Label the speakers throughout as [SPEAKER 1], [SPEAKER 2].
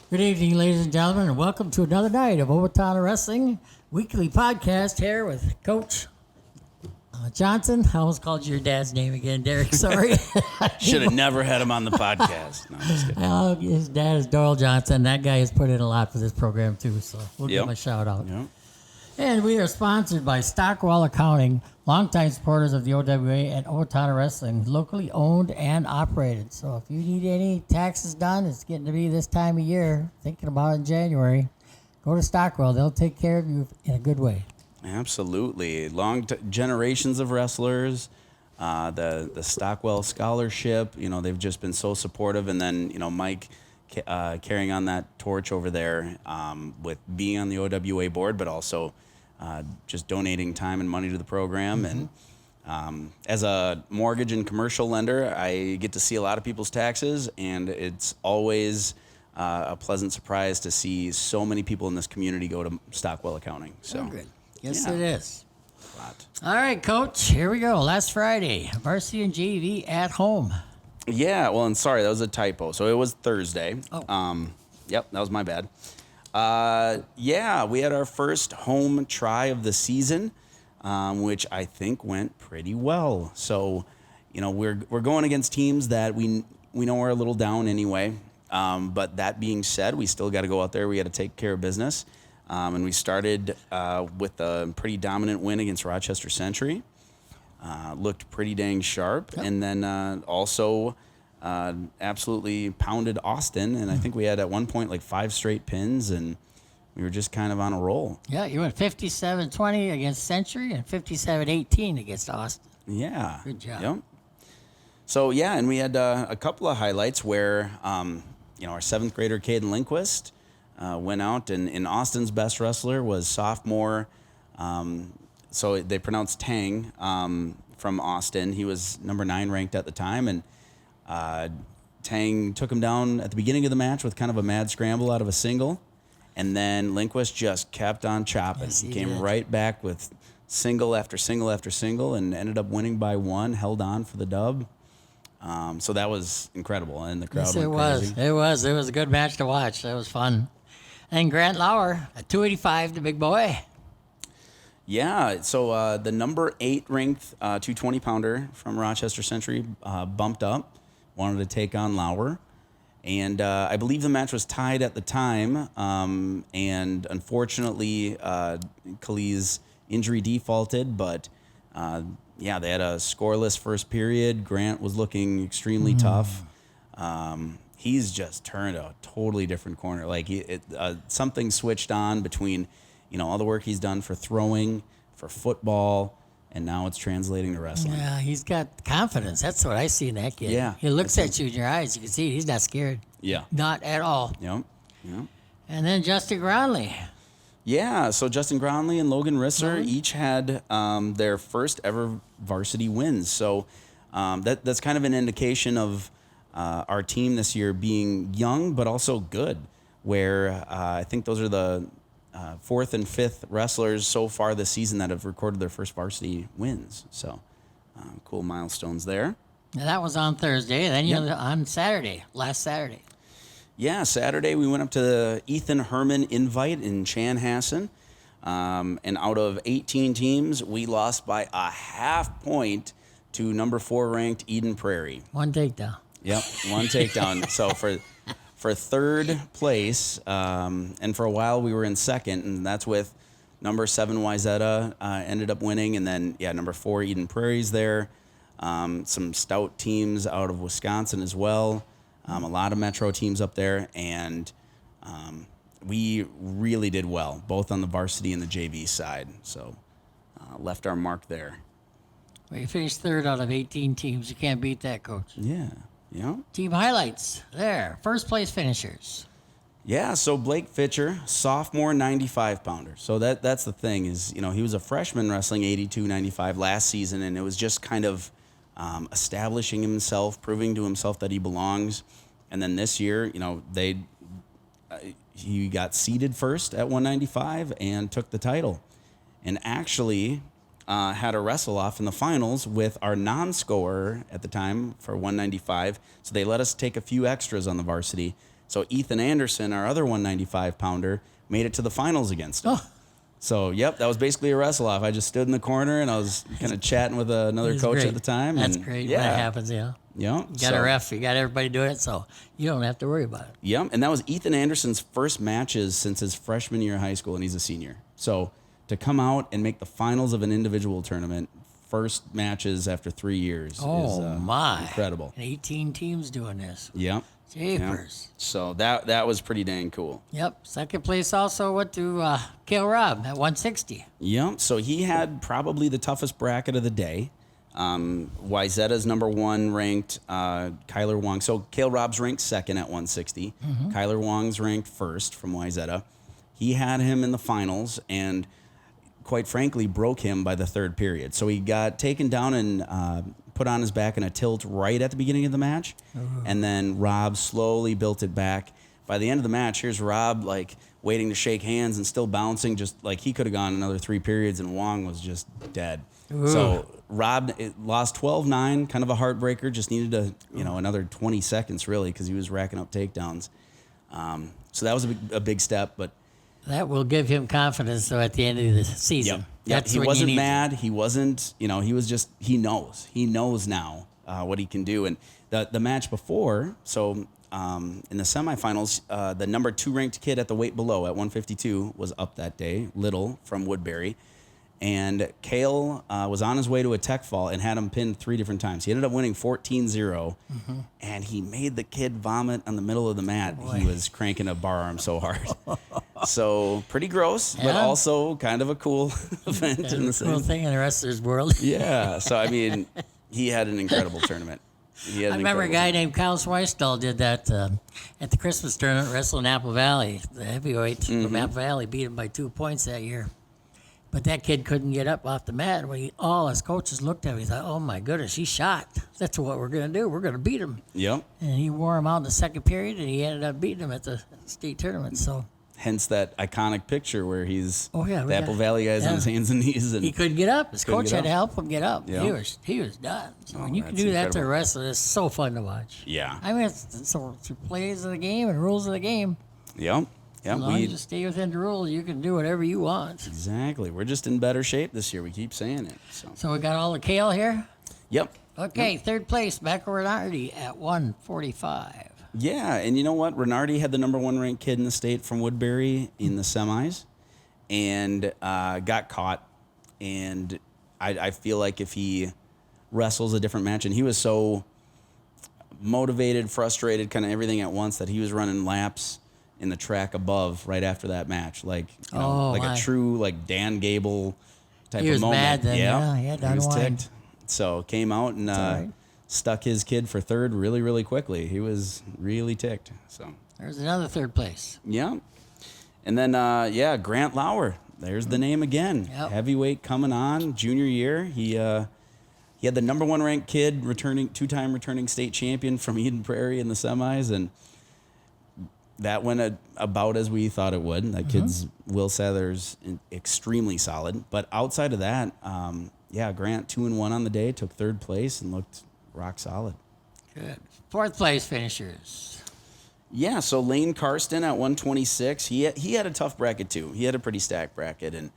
[SPEAKER 1] Good evening, ladies and gentlemen, and welcome to another night of Owatonna Wrestling Weekly Podcast here with Coach Johnson. I almost called you your dad's name again, Derek. Sorry.
[SPEAKER 2] Should have never had him on the podcast. No, I'm just kidding.
[SPEAKER 1] His dad is Doyle Johnson. That guy has put in a lot for this program, too, so we'll give him a shout out.
[SPEAKER 2] Yep.
[SPEAKER 1] And we are sponsored by Stockwell Accounting, longtime supporters of the OWA and Owatonna Wrestling, locally owned and operated. So if you need any taxes done, it's getting to be this time of year, thinking about it in January, go to Stockwell. They'll take care of you in a good way.
[SPEAKER 2] Absolutely. Generations of wrestlers, the Stockwell Scholarship, they've just been so supportive. And then, Mike carrying on that torch over there with being on the OWA board, but also just donating time and money to the program. Mm-hmm. And as a mortgage and commercial lender, I get to see a lot of people's taxes, and it's always a pleasant surprise to see so many people in this community go to Stockwell Accounting. So,
[SPEAKER 1] good. Yes, it is.
[SPEAKER 2] A lot.
[SPEAKER 1] All right, Coach, here we go. Last Friday, Varsity and JV at home.
[SPEAKER 2] Yeah, well, and sorry, that was a typo. So it was Thursday.
[SPEAKER 1] Oh.
[SPEAKER 2] Yep, that was my bad. We had our first home try of the season, which I think went pretty well. So, we're going against teams that we know are a little down anyway. But that being said, we still got to go out there. We got to take care of business. And we started with a pretty dominant win against Rochester Century. Looked pretty dang sharp. Yep. And then also absolutely pounded Austin. And I think we had at one point like 5 straight pins, and we were just kind of on a roll.
[SPEAKER 1] Yeah, you went 57-20 against Century and 57-18 against Austin.
[SPEAKER 2] Yeah.
[SPEAKER 1] Good job.
[SPEAKER 2] Yep. So, and we had a couple of highlights where, our 7th grader, Kaden Lindquist, went out, and Austin's best wrestler was sophomore. So they pronounced Thawng from Austin. He was number 9 ranked at the time, and Thawng took him down at the beginning of the match with kind of a mad scramble out of a single, and then Lindquist just kept on chopping.
[SPEAKER 1] Yes, he
[SPEAKER 2] came
[SPEAKER 1] did.
[SPEAKER 2] right back with single after single after single, and ended up winning by 1, held on for the dub. So that was incredible, and the crowd went crazy.
[SPEAKER 1] It was a good match to watch. That was fun. And Grant Lauer at 285, the big boy.
[SPEAKER 2] Yeah, so the number 8 ranked 220-pounder from Rochester Century bumped up, wanted to take on Lauer. And I believe the match was tied at the time, and unfortunately, Callies injury defaulted, but they had a scoreless first period. Grant was looking extremely tough. He's just turned a totally different corner. Like something switched on between, all the work he's done for throwing, for football, and now it's translating to wrestling.
[SPEAKER 1] Yeah, he's got confidence. That's what I see in that kid.
[SPEAKER 2] Yeah.
[SPEAKER 1] He looks at you in your eyes. You can see he's not scared.
[SPEAKER 2] Yeah.
[SPEAKER 1] Not at all.
[SPEAKER 2] Yep.
[SPEAKER 1] And then Justin Gronli.
[SPEAKER 2] Yeah, so Justin Gronli and Logan Risser each had their first ever varsity wins. So that's kind of an indication of our team this year being young but also good, where I think those are the 4th and 5th wrestlers so far this season that have recorded their first varsity wins. So cool milestones there.
[SPEAKER 1] Now, that was on Thursday. Then on Saturday, last Saturday.
[SPEAKER 2] Yeah, Saturday we went up to the Ethan Herman Invite in Chanhassen. And out of 18 teams, we lost by a half point to number 4 ranked Eden Prairie.
[SPEAKER 1] 1 takedown.
[SPEAKER 2] Yep, 1 takedown. So for 3rd place, and for a while we were in 2nd, and that's with number 7 Wayzata ended up winning, and then number 4 Eden Prairie's there. Some stout teams out of Wisconsin as well. A lot of Metro teams up there, and we really did well, both on the varsity and the JV side. So left our mark there.
[SPEAKER 1] Well, you finished 3rd out of 18 teams. You can't beat that, Coach.
[SPEAKER 2] Yeah.
[SPEAKER 1] Team highlights there. First place finishers.
[SPEAKER 2] Yeah, so Blake Fitcher, sophomore 95-pounder. So that's the thing is, he was a freshman wrestling 82-95 last season, and it was just kind of establishing himself, proving to himself that he belongs. And then this year, he got seeded first at 195 and took the title. And actually had a wrestle-off in the finals with our non-scorer at the time for 195. So they let us take a few extras on the varsity So Ethan Anderson, our other 195-pounder, made it to the finals against him.
[SPEAKER 1] Oh.
[SPEAKER 2] So, yep, that was basically a wrestle-off. I just stood in the corner, and I was kind of chatting with another
[SPEAKER 1] He's
[SPEAKER 2] coach
[SPEAKER 1] great.
[SPEAKER 2] at the time.
[SPEAKER 1] That's
[SPEAKER 2] and,
[SPEAKER 1] great
[SPEAKER 2] yeah.
[SPEAKER 1] when that happens,
[SPEAKER 2] Yep.
[SPEAKER 1] You got a ref, you got everybody doing it, so you don't have to worry about it.
[SPEAKER 2] Yep, and that was Ethan Anderson's first matches since his freshman year of high school, and he's a senior. So to come out and make the finals of an individual tournament, first matches after 3 years is
[SPEAKER 1] my.
[SPEAKER 2] incredible.
[SPEAKER 1] And 18 teams doing this.
[SPEAKER 2] Yep.
[SPEAKER 1] Japers.
[SPEAKER 2] Yep. So that was pretty dang cool.
[SPEAKER 1] Yep. Second place also went to Cael Robb at 160.
[SPEAKER 2] Yep. So he had probably the toughest bracket of the day. Wayzata's number 1 ranked Kyler Wong. So Cael Robb's ranked second at 160. Kyler Wong's ranked first from Wayzata. He had him in the finals and quite frankly broke him by the third period. So he got taken down and put on his back in a tilt right at the beginning of the match. And then Robb slowly built it back. By the end of the match, here's Robb like waiting to shake hands and still bouncing, just like he could have gone another 3 periods, and Wong was just dead. So Robb lost 12-9, kind of a heartbreaker, just needed another 20 seconds really because he was racking up takedowns. So that was a big step, but
[SPEAKER 1] that will give him confidence, though, at the end of the season.
[SPEAKER 2] Yep. He wasn't mad. He wasn't, he was just, he knows. He knows now what he can do. And the match before, so in the semifinals, the number 2 ranked kid at the weight below at 152 was up that day, Little from Woodbury. And Cael was on his way to a tech fall and had him pinned 3 different times. He ended up winning 14-0, and he made the kid vomit on the middle of the mat. He was cranking a bar arm so hard. So pretty gross, but also kind of a cool event in the sense.
[SPEAKER 1] Cool thing in the wrestler's world.
[SPEAKER 2] Yeah. So, I mean, he had an incredible tournament. I
[SPEAKER 1] remember a guy named Kyle Schweistel did that at the Christmas tournament, wrestling Apple Valley. The heavyweight from Apple Valley beat him by 2 points that year. But that kid couldn't get up off the mat. When all his coaches looked at him, he thought, oh, my goodness, he's shot. That's what we're going to do. We're going to beat him.
[SPEAKER 2] Yep.
[SPEAKER 1] And he wore him out in the second period, and he ended up beating him at the state tournament. So
[SPEAKER 2] hence that iconic picture where he's the Apple Valley guy's on his hands and knees. And
[SPEAKER 1] he couldn't get up. His coach had to help him get up.
[SPEAKER 2] Yep.
[SPEAKER 1] He was done. So when you can do that to a wrestler, it's so fun to watch.
[SPEAKER 2] Yeah.
[SPEAKER 1] I mean, it's plays of the game and rules of the game.
[SPEAKER 2] Yep. Yeah,
[SPEAKER 1] as long as you stay within the rules, you can do whatever you want.
[SPEAKER 2] Exactly. We're just in better shape this year. We keep saying it.
[SPEAKER 1] So we got all the Cael here?
[SPEAKER 2] Yep.
[SPEAKER 1] Okay, third place, back over Reinardy at 145.
[SPEAKER 2] Yeah, and you know what? Reinardy had the number 1 ranked kid in the state from Woodbury in the semis and got caught. And I feel like if he wrestles a different match, and he was so motivated, frustrated, kind of everything at once that he was running laps in the track above right after that match, like a true like Dan Gable type
[SPEAKER 1] he
[SPEAKER 2] of
[SPEAKER 1] was
[SPEAKER 2] moment.
[SPEAKER 1] Mad then,
[SPEAKER 2] he was ticked. So came out and stuck his kid for third really, really quickly. He was really ticked. So
[SPEAKER 1] there's another third place.
[SPEAKER 2] Yeah, and then Grant Lauer. There's the name again.
[SPEAKER 1] Yep.
[SPEAKER 2] Heavyweight coming on, junior year. He had the number 1 ranked kid, 2-time returning state champion from Eden Prairie in the semis, and that went about as we thought it would. That kid's Will Sather's extremely solid. But outside of that, Grant 2-1 on the day, took third place and looked rock solid.
[SPEAKER 1] Good. Fourth place finishers.
[SPEAKER 2] Yeah, so Lane Karsten at 126. He had a tough bracket too. He had a pretty stacked bracket and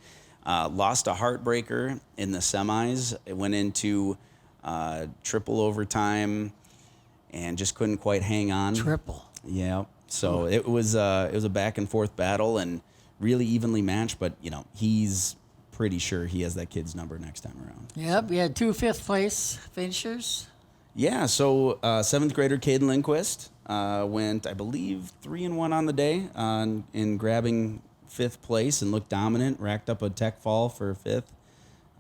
[SPEAKER 2] lost a heartbreaker in the semis. It went into triple overtime and just couldn't quite hang on.
[SPEAKER 1] Triple.
[SPEAKER 2] Yeah. So it was a back and forth battle and really evenly matched, but he's pretty sure he has that kid's number next time around.
[SPEAKER 1] Yep, we had 2 fifth place finishers.
[SPEAKER 2] Yeah, so 7th grader Kaden Lindquist went, I believe, 3-1 on the day in grabbing 5th place and looked dominant, racked up a tech fall for 5th.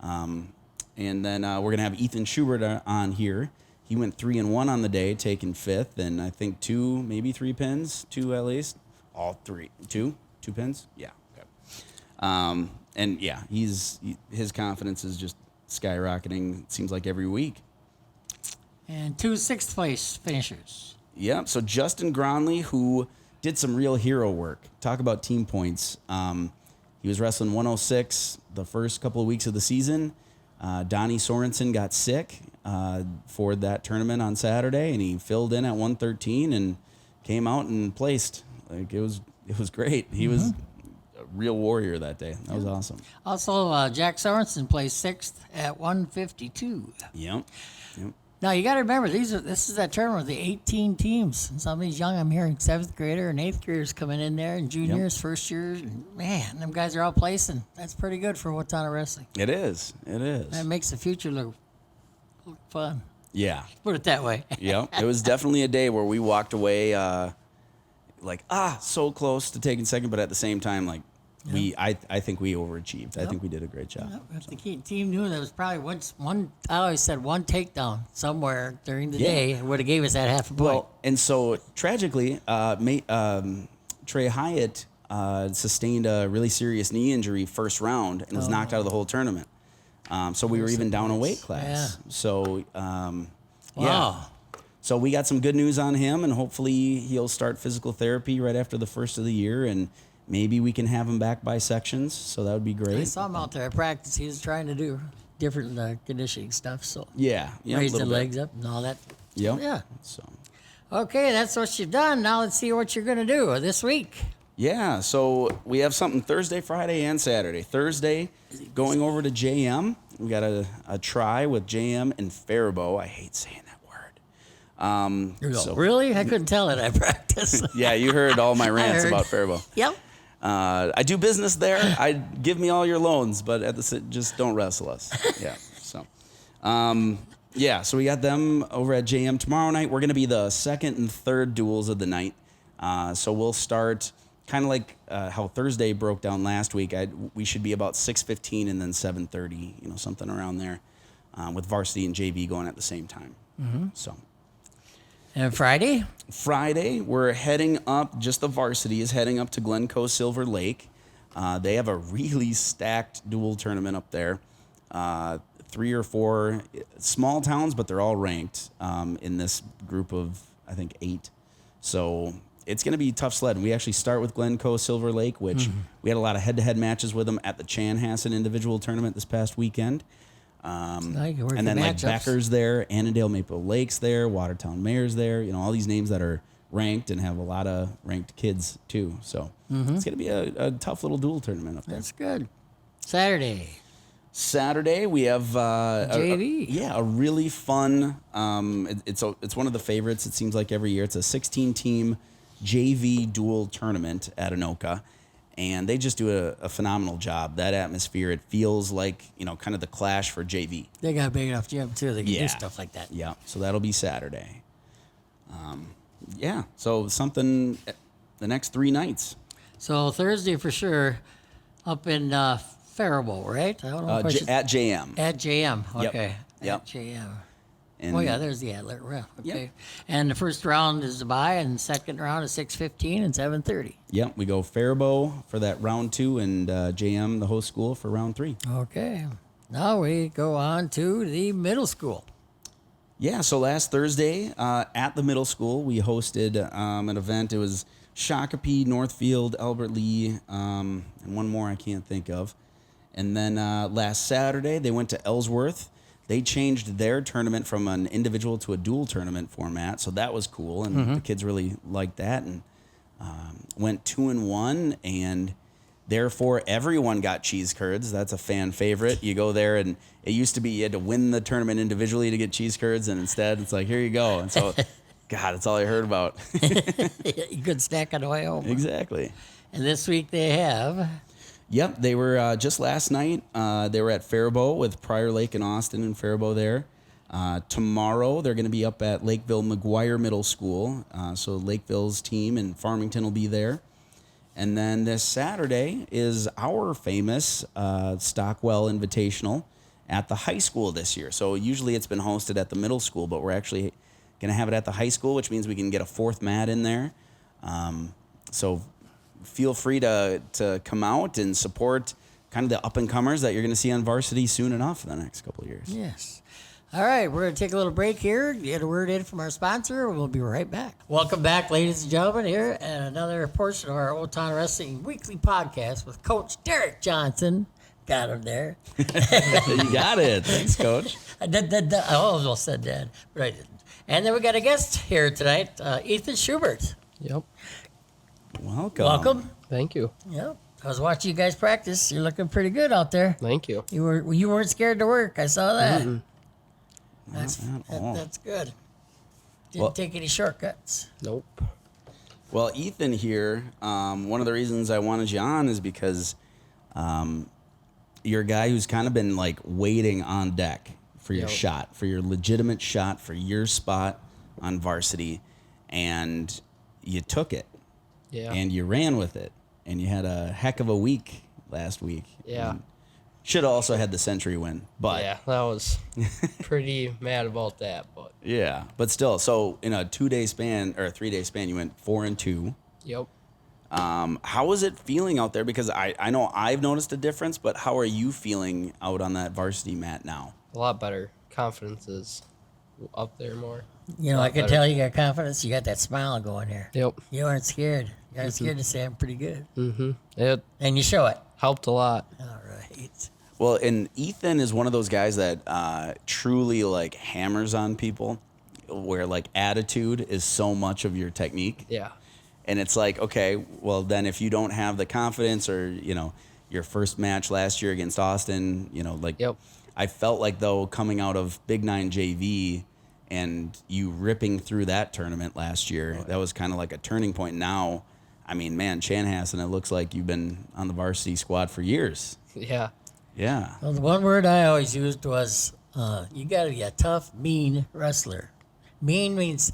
[SPEAKER 2] And then we're going to have Ethan Schubert on here. He went 3-1 on the day, taking 5th, and I think 2, maybe 3 pins, 2 at least. All 3, 2 pins. Yeah. Okay. And yeah, his confidence is just skyrocketing. It seems like every week.
[SPEAKER 1] And 2 sixth place finishers.
[SPEAKER 2] Yeah. So Justin Gronli, who did some real hero work. Talk about team points. He was wrestling 106 the first couple of weeks of the season. Donnie Sorensen got sick for that tournament on Saturday, and he filled in at 113 and came out and placed. Like it was great. He was a real warrior that day. That was awesome.
[SPEAKER 1] Also, Jack Sorensen placed 6th at 152.
[SPEAKER 2] Yep.
[SPEAKER 1] Now you got to remember this is that tournament with the 18 teams. And some of these young, I'm hearing 7th grader and 8th graders coming in there, and juniors, first years. And man, them guys are all placing. That's pretty good for Owatonna wrestling.
[SPEAKER 2] It is. That
[SPEAKER 1] makes the future look fun.
[SPEAKER 2] Yeah.
[SPEAKER 1] Put it that way.
[SPEAKER 2] Yep. It was definitely a day where we walked away so close to taking second, but at the same time, like I think we overachieved. I think we did a great job.
[SPEAKER 1] Yep. If the team knew there was probably one, I always said one takedown somewhere during the day, it would have gave us that half a point.
[SPEAKER 2] Well, and so tragically, Trey Hyatt sustained a really serious knee injury first round and was knocked out of the whole tournament. So we were even down a weight class.
[SPEAKER 1] Yeah.
[SPEAKER 2] So,
[SPEAKER 1] Wow.
[SPEAKER 2] So we got some good news on him, and hopefully he'll start physical therapy right after the first of the year, and maybe we can have him back by sections. So that would be great.
[SPEAKER 1] I saw him out there at practice. He was trying to do different conditioning stuff. So raise the legs up and all that.
[SPEAKER 2] Yep.
[SPEAKER 1] Yeah.
[SPEAKER 2] So.
[SPEAKER 1] Okay, that's what you've done. Now let's see what you're going to do this week.
[SPEAKER 2] Yeah, so we have something Thursday, Friday, and Saturday. Thursday, going over to JM. We got a try with JM and Faribault. I hate saying that word.
[SPEAKER 1] Really? I couldn't tell it at practice.
[SPEAKER 2] Yeah, you heard all my rants about Faribault.
[SPEAKER 1] Yep.
[SPEAKER 2] I do business there. Give me all your loans, but just don't wrestle us. Yeah. So, so we got them over at JM tomorrow night. We're going to be the second and third duels of the night. So we'll start kind of like how Thursday broke down last week. We should be about 6:15 and then 7:30, something around there, with Varsity and JV going at the same time. Mm-hmm. So.
[SPEAKER 1] And Friday?
[SPEAKER 2] Friday, we're heading up, just the Varsity is heading up to Glencoe Silver Lake. They have a really stacked dual tournament up there. 3 or 4 small towns, but they're all ranked in this group of, I think, 8. So it's going to be tough sledding. We actually start with Glencoe Silver Lake, which we had a lot of head-to-head matches with them at the Chanhassen individual tournament this past weekend. And then Becker's there, Annandale Maple Lake's there, Watertown Mayor's there, all these names that are ranked and have a lot of ranked kids too. So it's going to be a tough little dual tournament up there.
[SPEAKER 1] That's good. Saturday
[SPEAKER 2] we have
[SPEAKER 1] JV.
[SPEAKER 2] A really fun. It's one of the favorites. It seems like every year. It's a 16-team JV dual tournament at Anoka. And they just do a phenomenal job. That atmosphere, it feels like, kind of the Clash for JV.
[SPEAKER 1] They got a big enough gym, too. They can do stuff like that.
[SPEAKER 2] Yeah, so that'll be Saturday. So something the next 3 nights.
[SPEAKER 1] So Thursday for sure up in Faribault, right? I don't know
[SPEAKER 2] at JM.
[SPEAKER 1] At JM, okay.
[SPEAKER 2] Yep.
[SPEAKER 1] At JM.
[SPEAKER 2] And
[SPEAKER 1] there's the Adler. Okay.
[SPEAKER 2] Yep.
[SPEAKER 1] And the first round is the bye, and the second round is 6:15 and 7:30.
[SPEAKER 2] Yep, we go Faribault for that round 2, and JM, the host school, for round 3.
[SPEAKER 1] Okay. Now we go on to the middle school.
[SPEAKER 2] Yeah, so last Thursday at the middle school, we hosted an event. It was Shakopee, Northfield, Albert Lee, and one more I can't think of. And then last Saturday, they went to Ellsworth. They changed their tournament from an individual to a dual tournament format, so that was cool, and the kids really liked that, and went 2-1, and therefore everyone got cheese curds. That's a fan favorite. You go there, and it used to be you had to win the tournament individually to get cheese curds, and instead it's like, here you go. And so, God, that's all I heard about.
[SPEAKER 1] You could snack on the way home.
[SPEAKER 2] Exactly.
[SPEAKER 1] And this week they have...
[SPEAKER 2] Yep, they were just last night. They were at Faribault with Prior Lake and Austin and Faribault there. Tomorrow they're going to be up at Lakeville McGuire Middle School. So Lakeville's team in Farmington will be there. And then this Saturday is our famous Stockwell Invitational at the high school this year. So usually it's been hosted at the middle school, but we're actually going to have it at the high school, which means we can get a 4th mat in there. So feel free to come out and support kind of the up-and-comers that you're going to see on Varsity soon enough in the next couple of years.
[SPEAKER 1] Yes. All right, we're going to take a little break here, get a word in from our sponsor, and we'll be right back. Welcome back, ladies and gentlemen, here at another portion of our Owatonna Wrestling Weekly Podcast with Coach Derek Johnson. Got him there.
[SPEAKER 2] You got it. Thanks, Coach.
[SPEAKER 1] I almost said that, but I didn't. And then we got a guest here tonight, Ethan Schubert.
[SPEAKER 3] Yep.
[SPEAKER 2] Welcome.
[SPEAKER 1] Welcome.
[SPEAKER 3] Thank you.
[SPEAKER 1] Yep. I was watching you guys practice. You're looking pretty good out there.
[SPEAKER 3] Thank you.
[SPEAKER 1] You weren't scared to work. I saw that.
[SPEAKER 2] Not at all.
[SPEAKER 1] That's good. Didn't
[SPEAKER 2] Well-
[SPEAKER 1] take any shortcuts.
[SPEAKER 3] Nope.
[SPEAKER 2] Well, Ethan here, one of the reasons I wanted you on is because you're a guy who's kind of been like waiting on deck for your
[SPEAKER 3] Yep.
[SPEAKER 2] shot, for your legitimate shot, for your spot on varsity, and you took it
[SPEAKER 3] Yeah.
[SPEAKER 2] and you ran with it, and you had a heck of a week last week.
[SPEAKER 3] Yeah.
[SPEAKER 2] Should have also had the Century win, but
[SPEAKER 3] Yeah, that was pretty mad about that, but
[SPEAKER 2] yeah, but still. So in a 2-day span or a 3-day span, you went 4-2.
[SPEAKER 3] yep.
[SPEAKER 2] How was it feeling out there? Because I know I've noticed a difference, but how are you feeling out on that varsity mat now?
[SPEAKER 3] A lot better. Confidence is up there more.
[SPEAKER 1] You know, I can
[SPEAKER 3] better.
[SPEAKER 1] tell you got confidence. You got that smile going here.
[SPEAKER 3] Yep.
[SPEAKER 1] You aren't scared. You aren't scared to say I'm pretty good.
[SPEAKER 3] It
[SPEAKER 1] And you show it.
[SPEAKER 3] helped a lot.
[SPEAKER 1] All right.
[SPEAKER 2] Well, and Ethan is one of those guys that truly like hammers on people, where like attitude is so much of your technique.
[SPEAKER 3] Yeah.
[SPEAKER 2] And it's like, okay, well then if you don't have the confidence, or your first match last year against Austin, like
[SPEAKER 3] Yep.
[SPEAKER 2] I felt like though coming out of Big 9 JV and you ripping through that tournament last year, that was kind of like a turning point. Now, I mean, man, Chanhassen, it looks like you've been on the varsity squad for years.
[SPEAKER 3] Yeah.
[SPEAKER 2] Yeah.
[SPEAKER 1] Well, the one word I always used was, you got to be a tough, mean wrestler. Mean means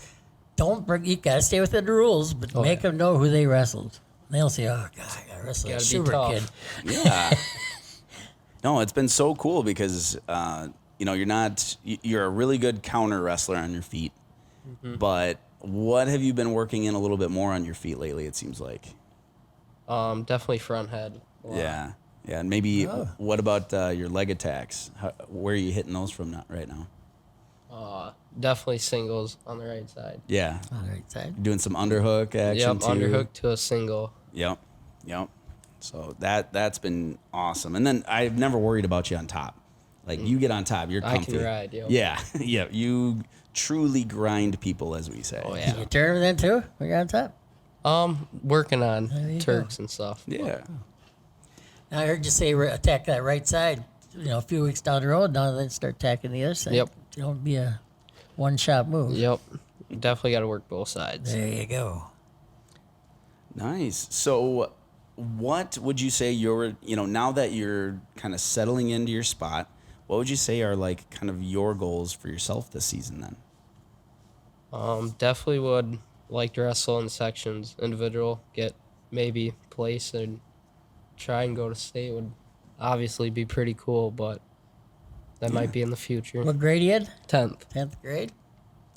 [SPEAKER 1] you got to stay within the rules, but make them know who they wrestled. They'll say, oh, God, I got to wrestle a
[SPEAKER 3] Gotta be
[SPEAKER 1] Schubert
[SPEAKER 3] tough.
[SPEAKER 1] kid.
[SPEAKER 2] Yeah. No, it's been so cool because you're a really good counter wrestler on your feet. But what have you been working in a little bit more on your feet lately, it seems like?
[SPEAKER 3] Definitely front head. a lot.
[SPEAKER 2] Yeah. Yeah, and maybe what about your leg attacks? Where are you hitting those from right now?
[SPEAKER 3] Definitely singles on the right side.
[SPEAKER 2] Yeah.
[SPEAKER 1] On the right side.
[SPEAKER 2] Doing some underhook action
[SPEAKER 3] Yep.
[SPEAKER 2] too.
[SPEAKER 3] Underhook to a single.
[SPEAKER 2] Yep. So that's been awesome. And then I've never worried about you on top. Like you get on top, you're
[SPEAKER 3] I
[SPEAKER 2] comfy.
[SPEAKER 3] can ride, yep.
[SPEAKER 2] Yeah. Yeah. You truly grind people, as we say.
[SPEAKER 3] Oh,
[SPEAKER 1] Can
[SPEAKER 3] yeah.
[SPEAKER 1] you turn then too? We got on top.
[SPEAKER 3] Working
[SPEAKER 1] you
[SPEAKER 3] on Turks and stuff.
[SPEAKER 2] Yeah.
[SPEAKER 1] Now I heard you say attack that right side. A few weeks down the road, now then start attacking the other side.
[SPEAKER 3] Yep.
[SPEAKER 1] Don't be a one-shot move.
[SPEAKER 3] Yep. Definitely got to work both sides.
[SPEAKER 1] There you go.
[SPEAKER 2] Nice. So what would you say now that you're kind of settling into your spot, what would you say are like kind of your goals for yourself this season then?
[SPEAKER 3] Definitely would like to wrestle in sections, individual, get maybe place, and try and go to state would obviously be pretty cool, but that might be in the future.
[SPEAKER 1] What grade you in?
[SPEAKER 3] 10th.
[SPEAKER 1] 10th grade.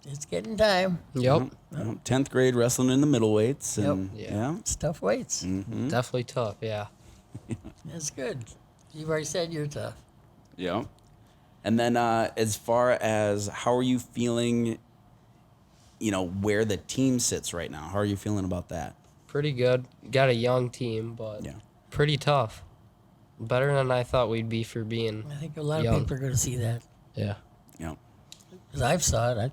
[SPEAKER 1] It's getting time.
[SPEAKER 3] Yep.
[SPEAKER 2] 10th grade wrestling in the middleweights. And,
[SPEAKER 3] Yep.
[SPEAKER 2] Yeah.
[SPEAKER 1] It's tough weights.
[SPEAKER 3] Definitely tough, yeah.
[SPEAKER 1] That's good. You've already said you're tough.
[SPEAKER 2] Yeah. And then as far as how are you feeling, where the team sits right now? How are you feeling about that?
[SPEAKER 3] Pretty good. Got a young team, but
[SPEAKER 2] Yeah.
[SPEAKER 3] pretty tough. Better than I thought we'd be for being
[SPEAKER 1] I think a lot of
[SPEAKER 3] young.
[SPEAKER 1] people are going to see that.
[SPEAKER 3] Yeah.
[SPEAKER 2] Yeah.
[SPEAKER 1] Because I've saw it.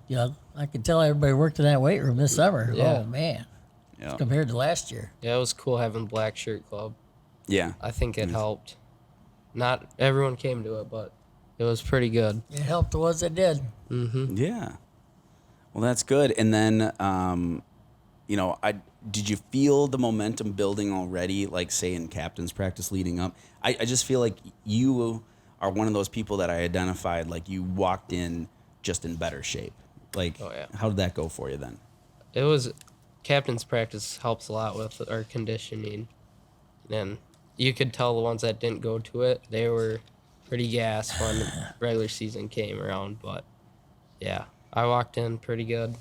[SPEAKER 1] I can tell everybody worked in that weight room this summer.
[SPEAKER 3] Yeah.
[SPEAKER 1] Oh, man.
[SPEAKER 2] Yeah.
[SPEAKER 1] Compared to last year.
[SPEAKER 3] Yeah, it was cool having Black Shirt Club.
[SPEAKER 2] Yeah.
[SPEAKER 3] I think it helped. Not everyone came to it, but it was pretty good.
[SPEAKER 1] It helped the ones that did.
[SPEAKER 2] Yeah. Well, that's good. And then, did you feel the momentum building already, like say in captain's practice leading up? I just feel like you are one of those people that I identified, like you walked in just in better shape. Like,
[SPEAKER 3] Oh, yeah.
[SPEAKER 2] how did that go for you then?
[SPEAKER 3] It was captain's practice helps a lot with our conditioning, and you could tell the ones that didn't go to it, they were pretty gassed when regular season came around. But yeah, I walked in pretty good.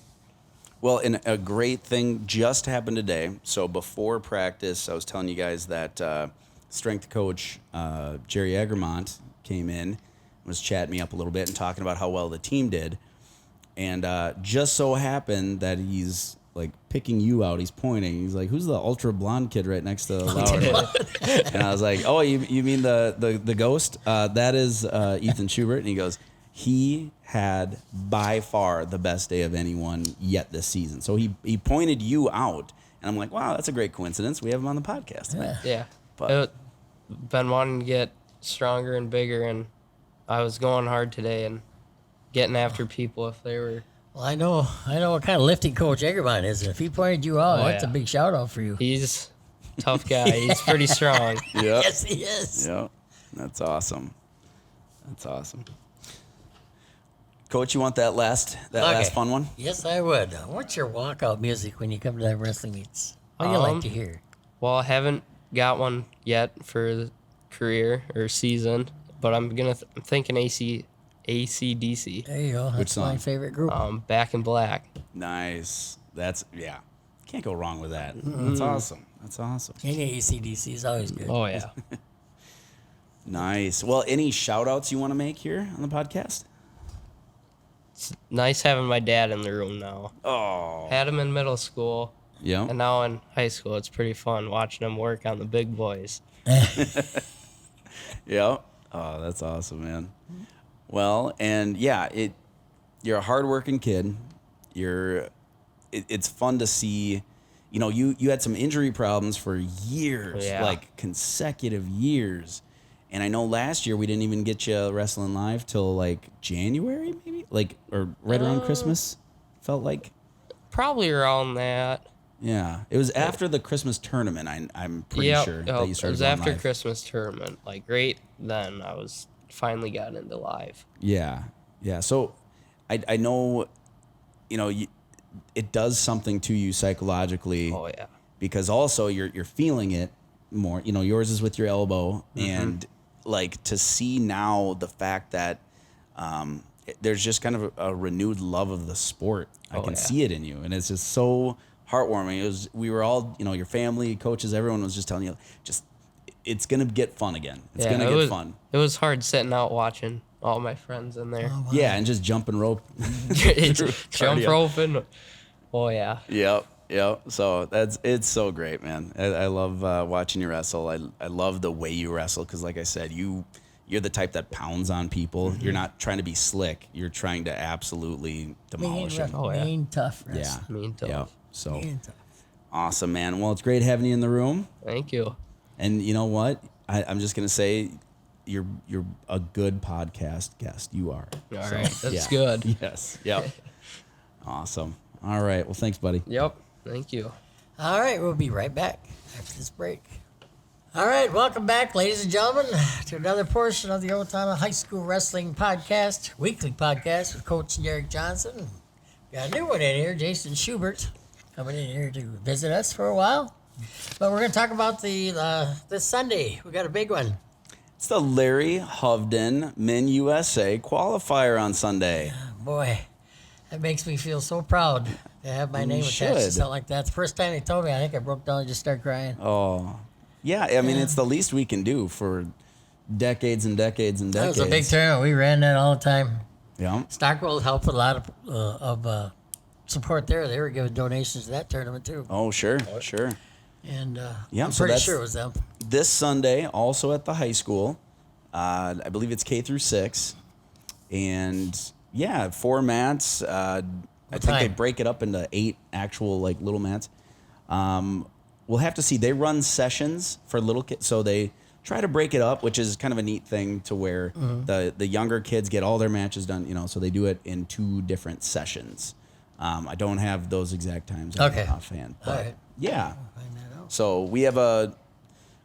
[SPEAKER 2] Well, and a great thing just happened today. So before practice, I was telling you guys that strength coach Jerry Egermont came in, was chatting me up a little bit and talking about how well the team did. And just so happened that he's like picking you out. He's pointing. He's like, "Who's the ultra blonde kid right next to Lauer?" And I was like, "Oh, you mean the ghost? That is Ethan Schubert." And he goes, "He had by far the best day of anyone yet this season." So he pointed you out, And I'm like, wow, that's a great coincidence. We have him on the podcast tonight.
[SPEAKER 3] Yeah.
[SPEAKER 2] But
[SPEAKER 3] Been wanting to get stronger and bigger, and I was going hard today and getting after people if they were.
[SPEAKER 1] Well, I know what kind of lifting coach Egerman is. If he pointed you out,
[SPEAKER 3] Oh,
[SPEAKER 1] that's a
[SPEAKER 3] yeah.
[SPEAKER 1] big shout out for you.
[SPEAKER 3] He's a tough guy. He's pretty strong.
[SPEAKER 2] Yep.
[SPEAKER 1] Yes, he is.
[SPEAKER 2] Yep. That's awesome. That's awesome. Coach, you want that last fun one?
[SPEAKER 1] Yes, I would. What's your walkout music when you come to that wrestling meets? What do you like to hear?
[SPEAKER 3] Well, I haven't got one yet for the career or season, but I'm thinking AC/DC.
[SPEAKER 1] There you go. That's my
[SPEAKER 2] song?
[SPEAKER 1] favorite group.
[SPEAKER 3] Back in Black.
[SPEAKER 2] Nice. Can't go wrong with that. That's awesome. That's awesome.
[SPEAKER 1] Any AC/DC is always good.
[SPEAKER 3] Oh yeah.
[SPEAKER 2] Nice. Well, any shout outs you want to make here on the podcast?
[SPEAKER 3] It's nice having my dad in the room now.
[SPEAKER 2] Oh.
[SPEAKER 3] Had him in middle school,
[SPEAKER 2] Yeah.
[SPEAKER 3] and now in high school. It's pretty fun watching him work on the big boys.
[SPEAKER 2] Yeah. Oh, that's awesome, man. Well, and yeah, you're a hardworking kid. It's fun to see. You know, you had some injury problems for years,
[SPEAKER 3] Yeah.
[SPEAKER 2] like consecutive years. And I know last year we didn't even get you wrestling live till like January, maybe, or right around Christmas. Felt like.
[SPEAKER 3] Probably around that.
[SPEAKER 2] Yeah, it was after the Christmas tournament. I'm pretty sure that you
[SPEAKER 3] It
[SPEAKER 2] started
[SPEAKER 3] was
[SPEAKER 2] going
[SPEAKER 3] after
[SPEAKER 2] live.
[SPEAKER 3] Christmas tournament. Like right then, I was finally got into live.
[SPEAKER 2] Yeah, yeah. So, I know, it does something to you psychologically.
[SPEAKER 3] Oh yeah.
[SPEAKER 2] Because also you're feeling it more. You know, yours is with your elbow, and like to see now the fact that there's just kind of a renewed love of the sport. I can see it in you, and it's just so heartwarming. We were all, your family, coaches, everyone was just telling you, it's gonna get fun again. It's gonna get fun.
[SPEAKER 3] It was hard sitting out watching all my friends in there.
[SPEAKER 2] Yeah, and just jumping rope.
[SPEAKER 3] Jump
[SPEAKER 2] cardio.
[SPEAKER 3] roping. Oh yeah.
[SPEAKER 2] Yep. So it's so great, man. I love watching you wrestle. I love the way you wrestle because, like I said, you're the type that pounds on people. You're not trying to be slick. You're trying to absolutely demolish them.
[SPEAKER 3] Oh, yeah.
[SPEAKER 1] Mean, tough
[SPEAKER 2] Yeah.
[SPEAKER 1] wrestler.
[SPEAKER 3] Mean tough.
[SPEAKER 2] Yep. So
[SPEAKER 1] Mean, tough.
[SPEAKER 2] awesome, man. Well, it's great having you in the room.
[SPEAKER 3] Thank you.
[SPEAKER 2] And you know what? I'm just gonna say, you're a good podcast guest. You are.
[SPEAKER 3] All
[SPEAKER 2] So,
[SPEAKER 3] right. That's
[SPEAKER 2] yeah.
[SPEAKER 3] good.
[SPEAKER 2] Yes. Yep. Awesome. All right. Well, thanks, buddy.
[SPEAKER 3] Yep. Thank you.
[SPEAKER 1] All right, we'll be right back after this break. All right, welcome back, ladies and gentlemen, to another portion of the Owatonna High School Wrestling Podcast, weekly podcast with Coach Derek Johnson. Got a new one in here, Jason Schubert, coming in here to visit us for a while. But we're going to talk about this Sunday. We got a big one.
[SPEAKER 2] It's the Larry Hovden Men USA qualifier on Sunday.
[SPEAKER 1] Boy, that makes me feel so proud to have my name attached to
[SPEAKER 2] should.
[SPEAKER 1] something like that. The first time they told me, I think I broke down and just started crying.
[SPEAKER 2] Oh, yeah. I mean, it's the least we can do for decades and decades and
[SPEAKER 1] That
[SPEAKER 2] decades.
[SPEAKER 1] was a big tournament. We ran that all the time.
[SPEAKER 2] Yeah.
[SPEAKER 1] Stockwell helped with a lot of support there. They were giving donations to that tournament too.
[SPEAKER 2] Oh, sure.
[SPEAKER 1] And
[SPEAKER 2] Yeah,
[SPEAKER 1] I'm
[SPEAKER 2] so
[SPEAKER 1] pretty
[SPEAKER 2] that's-
[SPEAKER 1] sure it was them.
[SPEAKER 2] This Sunday, also at the high school, I believe it's K through 6, and yeah, 4 mats. I think they
[SPEAKER 1] time?
[SPEAKER 2] break it up into 8 actual little mats. We'll have to see. They run sessions for little kids, so they try to break it up, which is kind of a neat thing to where the younger kids get all their matches done. So they do it in 2 different sessions. I don't have those exact times offhand, but
[SPEAKER 1] All right.
[SPEAKER 2] yeah.
[SPEAKER 1] Find that out.
[SPEAKER 2] So we have a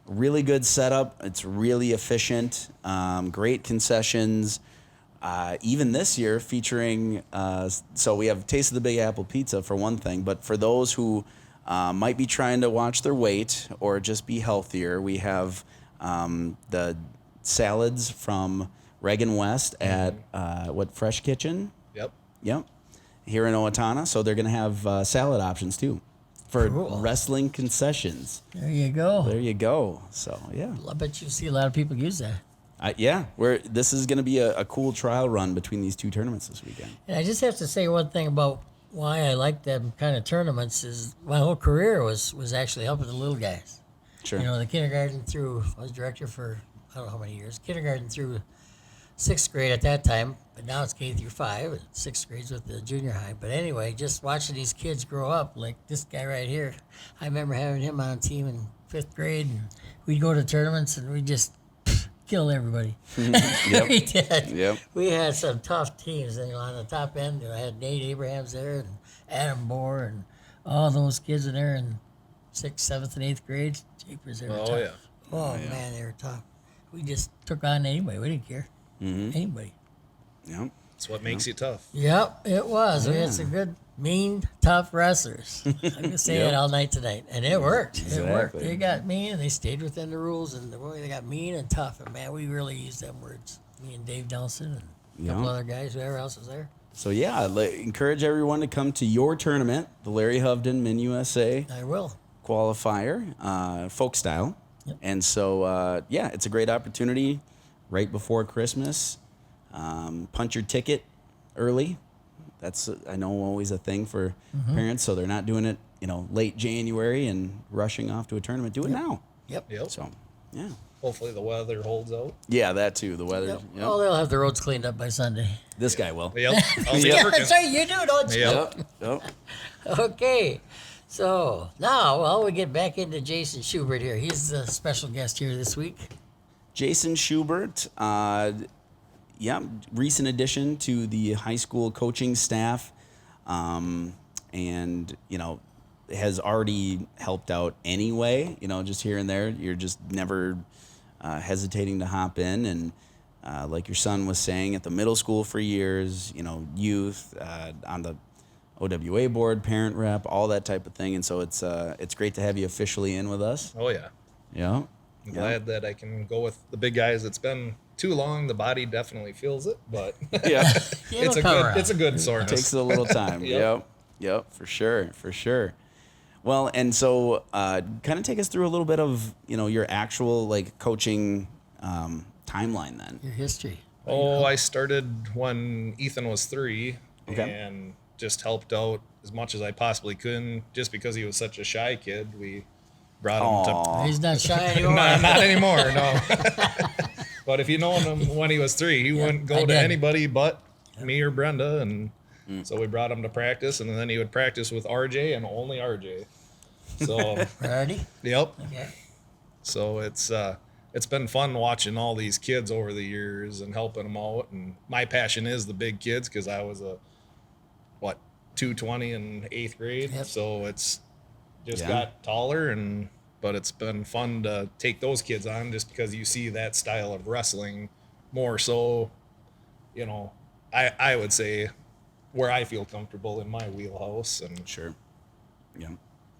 [SPEAKER 2] really good setup. It's really efficient. Great concessions. Even this year featuring, so we have Taste of the Big Apple Pizza for one thing, but for those who might be trying to watch their weight or just be healthier, we have the salads from Reagan West at Fresh Kitchen? Yep. Here in Owatonna. So they're going to have salad options too for
[SPEAKER 1] Cool.
[SPEAKER 2] wrestling concessions.
[SPEAKER 1] There you go.
[SPEAKER 2] There you go. So, yeah.
[SPEAKER 1] I bet you see a lot of people use that.
[SPEAKER 2] This is going to be a cool trial run between these 2 tournaments this weekend.
[SPEAKER 1] And I just have to say one thing about why I like them kind of tournaments is my whole career was actually helping the little guys.
[SPEAKER 2] Sure.
[SPEAKER 1] The kindergarten through, I was director for I don't know how many years, kindergarten through sixth grade at that time, but now it's K through 5, and sixth grade's with the junior high. But anyway, just watching these kids grow up, like this guy right here. I remember having him on a team in 5th grade, and we'd go to tournaments, and we just kill everybody.
[SPEAKER 2] Yep.
[SPEAKER 1] We did.
[SPEAKER 2] Yep.
[SPEAKER 1] We had some tough teams. And on the top end, I had Nate Abrahams there, and Adam Bohr, and all those kids in there in 6th, 7th, and 8th grade. Jeepers, they were tough.
[SPEAKER 4] Yeah.
[SPEAKER 1] Oh, man, they were tough. We just took on anybody. We didn't care. Anybody.
[SPEAKER 2] Yep.
[SPEAKER 4] That's what makes you tough.
[SPEAKER 1] Yep, it was. We had some good, mean, tough wrestlers. I'm going to say it all night tonight. And it worked. It worked.
[SPEAKER 2] Exactly.
[SPEAKER 1] They got mean, and they stayed within the rules. And they got mean and tough. And, man, we really used them words. Me and Dave Nelson and a couple other guys, whoever else was there.
[SPEAKER 2] So, yeah, encourage everyone to come to your tournament, the Larry Hovden Min USA
[SPEAKER 1] I will.
[SPEAKER 2] qualifier, folk style.
[SPEAKER 1] Yep.
[SPEAKER 2] And so, yeah, it's a great opportunity right before Christmas. Punch your ticket early. That's, I know, always a thing for parents, so they're not doing it, late January and rushing off to a tournament. Do it now.
[SPEAKER 1] Yep.
[SPEAKER 4] Yep.
[SPEAKER 2] So, yeah.
[SPEAKER 4] Hopefully the weather holds out.
[SPEAKER 2] Yeah, that too. The weather.
[SPEAKER 1] Yep.
[SPEAKER 2] Yep.
[SPEAKER 1] Oh, they'll have the roads cleaned up by Sunday.
[SPEAKER 2] This guy will.
[SPEAKER 4] Yep. I'll be
[SPEAKER 1] Yeah,
[SPEAKER 4] working.
[SPEAKER 1] that's right. You do, don't you?
[SPEAKER 4] Yep.
[SPEAKER 2] Yep.
[SPEAKER 1] Okay. So now, well, we get back into Jason Schubert here. He's the special guest here this week.
[SPEAKER 2] Jason Schubert, recent addition to the high school coaching staff, and has already helped out anyway. Just here and there, you're just never hesitating to hop in, and like your son was saying, at the middle school for years, youth on the OWA board, parent rep, all that type of thing, and so it's great to have you officially in with us.
[SPEAKER 4] Oh, yeah.
[SPEAKER 2] Yeah.
[SPEAKER 4] I'm glad that I can go with the big guys. It's been too long. The body definitely feels it, but
[SPEAKER 2] Yeah.
[SPEAKER 4] it's a good soreness.
[SPEAKER 2] Takes a little time. Yep. For sure. Well, and so kind of take us through a little bit of your actual coaching timeline then.
[SPEAKER 1] Your history.
[SPEAKER 4] I started when Ethan was 3,
[SPEAKER 2] Okay.
[SPEAKER 4] and just helped out as much as I possibly could. Just because he was such a shy kid, we brought him
[SPEAKER 1] He's not shy
[SPEAKER 4] to
[SPEAKER 1] anymore.
[SPEAKER 4] not anymore, no. But if you know him when he was 3, he wouldn't
[SPEAKER 1] I
[SPEAKER 4] go to
[SPEAKER 1] did.
[SPEAKER 4] anybody but me or Brenda, and so we brought him to practice, and then he would practice with RJ and only RJ. So
[SPEAKER 1] Ready?
[SPEAKER 4] yep.
[SPEAKER 1] Okay.
[SPEAKER 4] So it's been fun watching all these kids over the years and helping them out. And my passion is the big kids, because I was a 220 in 8th grade.
[SPEAKER 1] Yep.
[SPEAKER 4] So it's just got taller, but it's been fun to take those kids on, just because you see that style of wrestling more so, I would say where I feel comfortable in my wheelhouse. And
[SPEAKER 2] Sure. Yeah.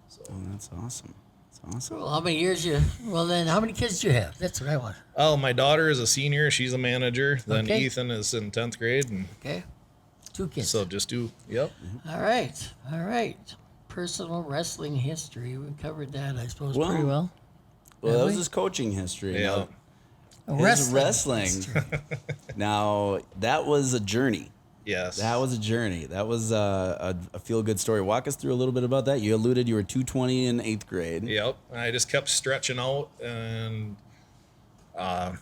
[SPEAKER 4] so
[SPEAKER 2] That's awesome. That's awesome.
[SPEAKER 1] Well, how many years how many kids do you have? That's what I want.
[SPEAKER 4] my daughter is a senior. She's a manager. Then
[SPEAKER 1] Okay.
[SPEAKER 4] Ethan is in 10th grade. And
[SPEAKER 1] Okay. 2 kids.
[SPEAKER 4] so just yep.
[SPEAKER 1] All right. Personal wrestling history. We covered that, I suppose,
[SPEAKER 2] Well,
[SPEAKER 1] pretty well.
[SPEAKER 2] Well, that was
[SPEAKER 1] Really?
[SPEAKER 2] his coaching history.
[SPEAKER 4] Yeah.
[SPEAKER 2] Now, his wrestling.
[SPEAKER 1] history.
[SPEAKER 2] Now, that was a journey.
[SPEAKER 4] Yes.
[SPEAKER 2] That was a journey. That was a feel-good story. Walk us through a little bit about that. You alluded you were 220 in 8th grade.
[SPEAKER 4] Yep. And I just kept stretching out, and my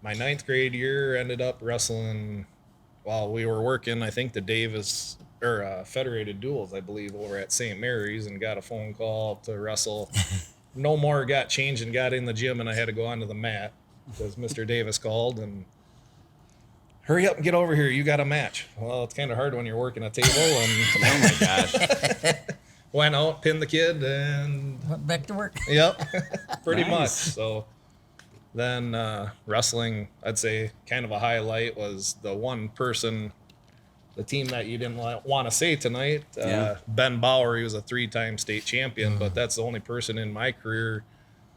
[SPEAKER 4] 9th grade year ended up wrestling while we were working, I think, the Davis or Federated Duels, I believe, over at St. Mary's, and got a phone call to wrestle. No more got changed and got in the gym, and I had to go onto the mat because Mr. Davis called and hurry up and get over here. You got a match. Well, it's kind of hard when you're working a table. And
[SPEAKER 2] Oh my gosh.
[SPEAKER 4] went out, pinned the kid, and
[SPEAKER 1] Went back to work.
[SPEAKER 4] yep, pretty
[SPEAKER 2] Nice.
[SPEAKER 4] much. So then wrestling, I'd say kind of a highlight was the one person, the team that you didn't want to say tonight,
[SPEAKER 2] Yeah.
[SPEAKER 4] Ben Bauer. He was a 3-time state champion, but that's the only person in my career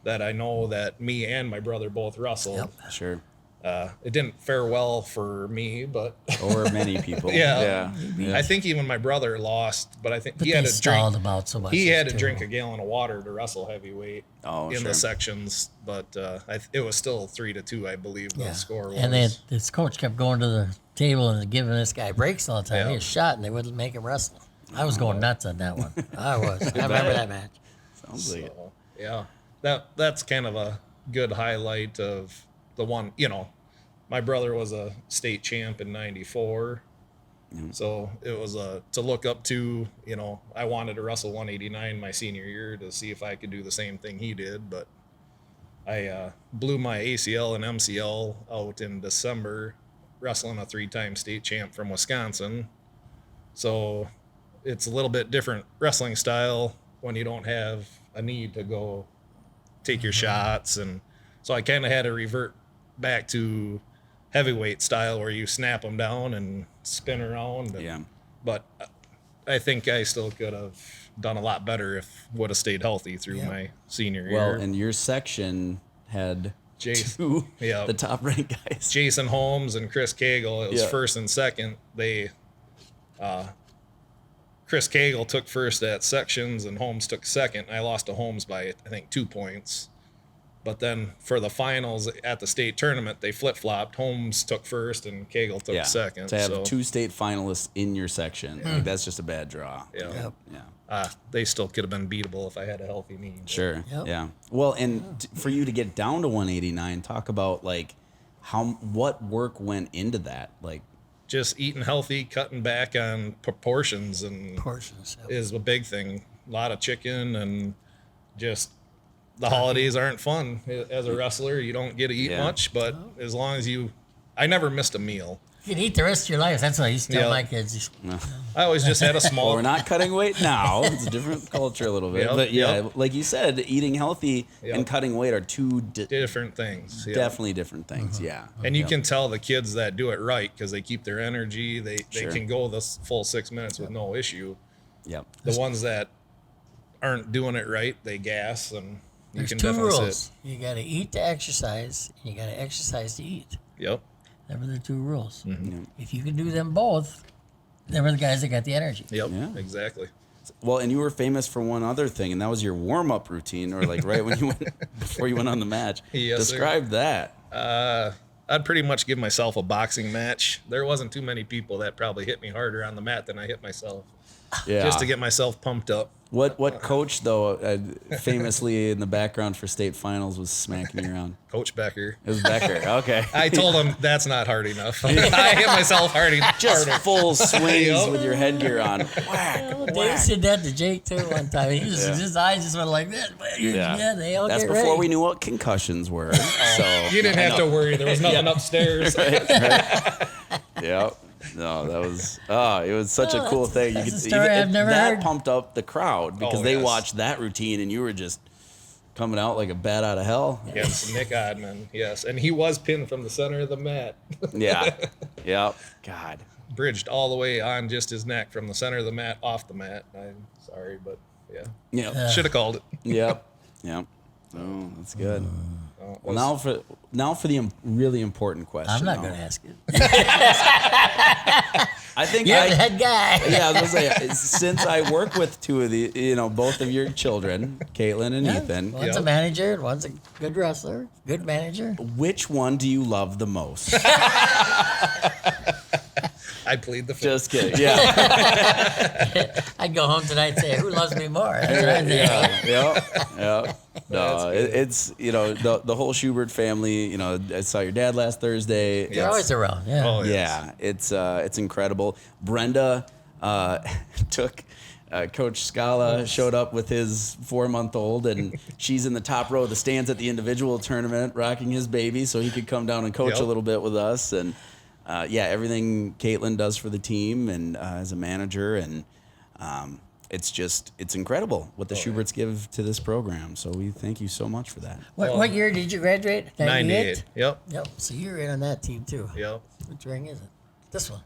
[SPEAKER 4] that I know that me and my brother both wrestled.
[SPEAKER 1] Yep.
[SPEAKER 2] Sure.
[SPEAKER 4] It didn't fare well for me, but
[SPEAKER 2] Or many people.
[SPEAKER 4] Yeah.
[SPEAKER 2] Yeah.
[SPEAKER 4] I think even my brother lost, but I think
[SPEAKER 1] But
[SPEAKER 4] he
[SPEAKER 1] they
[SPEAKER 4] had to
[SPEAKER 1] stalled
[SPEAKER 4] drink.
[SPEAKER 1] about so much.
[SPEAKER 4] He had to
[SPEAKER 1] too.
[SPEAKER 4] drink a gallon of water to wrestle heavyweight
[SPEAKER 2] Oh,
[SPEAKER 4] in
[SPEAKER 2] sure.
[SPEAKER 4] the sections, but it was still 3-2, I believe the score was.
[SPEAKER 1] And then this coach kept going to the table and giving this guy breaks all the time.
[SPEAKER 4] Yeah.
[SPEAKER 1] He was shot, and they wouldn't make him wrestle. I was going nuts on that one. I was. I remember that match.
[SPEAKER 2] Sounds like it.
[SPEAKER 4] So, yeah, that's kind of a good highlight of the one, my brother was a state champ in '94. So it was to look up to, I wanted to wrestle 189 my senior year to see if I could do the same thing he did. But I blew my ACL and MCL out in December, wrestling a 3-time state champ from Wisconsin. So it's a little bit different wrestling style when you don't have a need to go take your shots. And so I kind of had to revert back to heavyweight style where you snap them down and spin around. But I think I still could have done a lot better if would have stayed healthy through my senior year.
[SPEAKER 2] Well, and your section had two the top ranked guys.
[SPEAKER 4] Jason Holmes and Chris Cael. It was first and second. Chris Cael took first at sections and Holmes took second. I lost to Holmes by, I think, 2 points. But then for the finals at the state tournament, they flip-flopped. Holmes took first and Cael took second.
[SPEAKER 2] To have 2 state finalists in your section, like, that's just a bad draw.
[SPEAKER 4] They still could have been beatable if I had a healthy knee.
[SPEAKER 2] Sure. Yeah. Well, and for you to get down to 189, talk about like what work went into that, like
[SPEAKER 4] just eating healthy, cutting back on proportions is a big thing. A lot of chicken and just. The holidays aren't fun. As a wrestler, you don't get to eat much, but as long as I never missed a meal.
[SPEAKER 1] You can eat the rest of your life. That's what I used to tell my kids.
[SPEAKER 4] I always just had a small...
[SPEAKER 2] Well, we're not cutting weight now. It's a different culture a little bit. But like you said, eating healthy and cutting weight are two
[SPEAKER 4] different things.
[SPEAKER 2] Definitely different things,
[SPEAKER 4] And you can tell the kids that do it right because they keep their energy. They can go the full 6 minutes with no issue. The ones that aren't doing it right, they gas and...
[SPEAKER 1] There's 2 rules. You got to eat to exercise, and you got to exercise to eat. Them are the 2 rules. If you can do them both, them are the guys that got the energy.
[SPEAKER 4] Exactly.
[SPEAKER 2] Well, and you were famous for one other thing, and that was your warm-up routine, or like right when you went before you went on the match. Describe that.
[SPEAKER 4] I'd pretty much give myself a boxing match. There wasn't too many people that probably hit me harder on the mat than I hit myself. Just to get myself pumped up.
[SPEAKER 2] What coach, though, famously in the background for state finals was smacking you around?
[SPEAKER 4] Coach Becker.
[SPEAKER 2] It was Becker. Okay.
[SPEAKER 4] I told him that's not hard enough. I hit myself harder.
[SPEAKER 2] Just full swings with your headgear on. Whack.
[SPEAKER 1] Dave said that to Jake, too, one time. His eyes just went like this. They all
[SPEAKER 2] That's
[SPEAKER 1] get
[SPEAKER 2] before
[SPEAKER 1] ready.
[SPEAKER 2] We knew what concussions were. So
[SPEAKER 4] you didn't have to worry. There was nothing upstairs.
[SPEAKER 2] Yep. No, that was it was such a cool thing.
[SPEAKER 1] That's a story I've never heard.
[SPEAKER 2] That pumped up the crowd because they watched that routine and you were just coming out like a bat out of hell.
[SPEAKER 4] Yes, Nick Odman. Yes, and he was pinned from the center of the mat.
[SPEAKER 2] Yep. God.
[SPEAKER 4] Bridged all the way on just his neck from the center of the mat off the mat. I'm sorry, but should have called it.
[SPEAKER 2] Yep. Oh, that's good. Well, now for the really important question.
[SPEAKER 1] I'm not going to ask it.
[SPEAKER 2] I think
[SPEAKER 1] you're the head guy.
[SPEAKER 2] Yeah, I was going to say, since I work with 2 of the, both of your children, Caitlin and Ethan.
[SPEAKER 1] One's a manager, one's a good wrestler, good manager.
[SPEAKER 2] Which one do you love the most?
[SPEAKER 4] I plead the fifth.
[SPEAKER 2] Just kidding. Yeah.
[SPEAKER 1] I'd go home tonight and say, who loves me more?
[SPEAKER 2] Yeah. No, it's the whole Schubert family. I saw your dad last Thursday.
[SPEAKER 1] They're always around. Yeah.
[SPEAKER 4] Oh, yes.
[SPEAKER 2] It's incredible. Brenda took. Coach Scala showed up with his 4-month-old, and she's in the top row of the stands at the individual tournament, rocking his baby, so he could come down and coach a little bit with us. And everything Caitlin does for the team and as a manager, and it's incredible what the Schuberts give to this program. So we thank you so much for that.
[SPEAKER 1] What year did you graduate?
[SPEAKER 4] 98. Yep.
[SPEAKER 1] So you're in on that team too.
[SPEAKER 4] Yep.
[SPEAKER 1] Which ring is it? This one.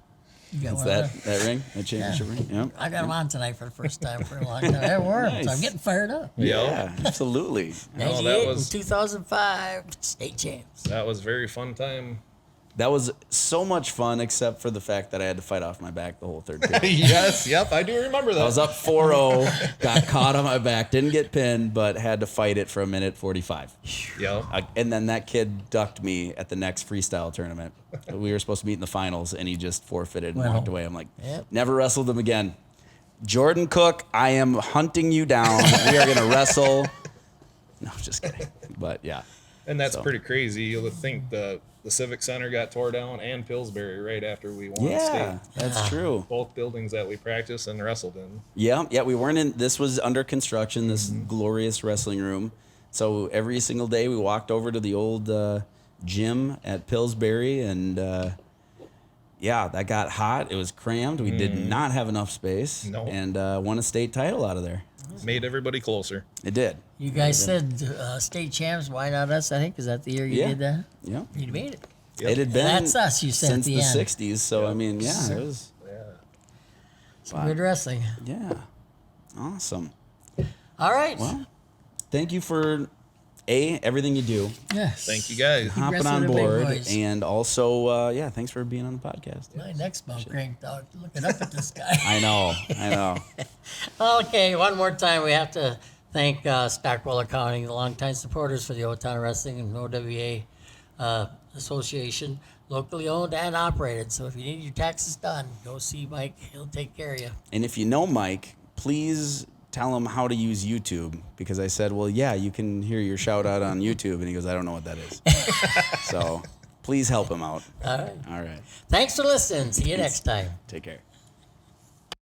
[SPEAKER 1] You got
[SPEAKER 2] It's
[SPEAKER 1] one of
[SPEAKER 2] that ring, that championship ring. Yep.
[SPEAKER 1] I got them on tonight for the first time for a long time. They were, so I'm getting fired up.
[SPEAKER 2] Yeah, absolutely.
[SPEAKER 1] 98 and 2005 state champs.
[SPEAKER 4] That was a very fun time.
[SPEAKER 2] That was so much fun, except for the fact that I had to fight off my back the whole third period.
[SPEAKER 4] Yes, yep, I do remember that.
[SPEAKER 2] I was up 4-0, got caught on my back, didn't get pinned, but had to fight it for a minute 45.
[SPEAKER 4] Yep.
[SPEAKER 2] And then that kid ducked me at the next freestyle tournament. We were supposed to meet in the finals, and he just forfeited and walked away. I'm like, never wrestled him again. Jordan Cook, I am hunting you down. We are going to wrestle. No, just kidding. But yeah.
[SPEAKER 4] And that's
[SPEAKER 2] So.
[SPEAKER 4] pretty crazy. You would think the Civic Center got tore down and Pillsbury right after we won
[SPEAKER 2] Yeah,
[SPEAKER 4] state.
[SPEAKER 2] that's true.
[SPEAKER 4] Both buildings that we practiced and wrestled in.
[SPEAKER 2] Yeah, we weren't in. This was under construction. This glorious wrestling room. So every single day we walked over to the old gym at Pillsbury, and that got hot. It was crammed. We did not have enough space,
[SPEAKER 4] No.
[SPEAKER 2] and won a state title out of there.
[SPEAKER 4] Made everybody closer.
[SPEAKER 2] It did.
[SPEAKER 1] You guys said state champs. Why not us? I think is that the year you
[SPEAKER 2] Yeah.
[SPEAKER 1] did that?
[SPEAKER 2] Yeah,
[SPEAKER 1] You made it.
[SPEAKER 4] Yep.
[SPEAKER 2] it had been.
[SPEAKER 1] That's us, you said at
[SPEAKER 2] since
[SPEAKER 1] the
[SPEAKER 2] the
[SPEAKER 1] end.
[SPEAKER 2] '60s. So I mean, it was.
[SPEAKER 1] Some good wrestling.
[SPEAKER 2] Yeah, awesome.
[SPEAKER 1] All right.
[SPEAKER 2] Well, thank you for everything you do,
[SPEAKER 1] Yes.
[SPEAKER 4] Thank you guys.
[SPEAKER 1] Keep
[SPEAKER 2] hopping
[SPEAKER 1] wrestling
[SPEAKER 2] on
[SPEAKER 1] the big
[SPEAKER 2] board,
[SPEAKER 1] boys.
[SPEAKER 2] and also thanks for being on the podcast.
[SPEAKER 1] My neck's about cranked out looking up at this guy.
[SPEAKER 2] I know.
[SPEAKER 1] Okay, one more time we have to thank Stockwell Accounting, the longtime supporters for the Owatonna Wrestling and OWA Association, locally owned and operated. So if you need your taxes done, go see Mike. He'll take care of you.
[SPEAKER 2] And if you know Mike, please tell him how to use YouTube, because I said, well, yeah, you can hear your shout out on YouTube, and he goes, I don't know what that is. So please help him out.
[SPEAKER 1] All right.
[SPEAKER 2] All right.
[SPEAKER 1] Thanks for listening. See you next time.
[SPEAKER 2] Take care.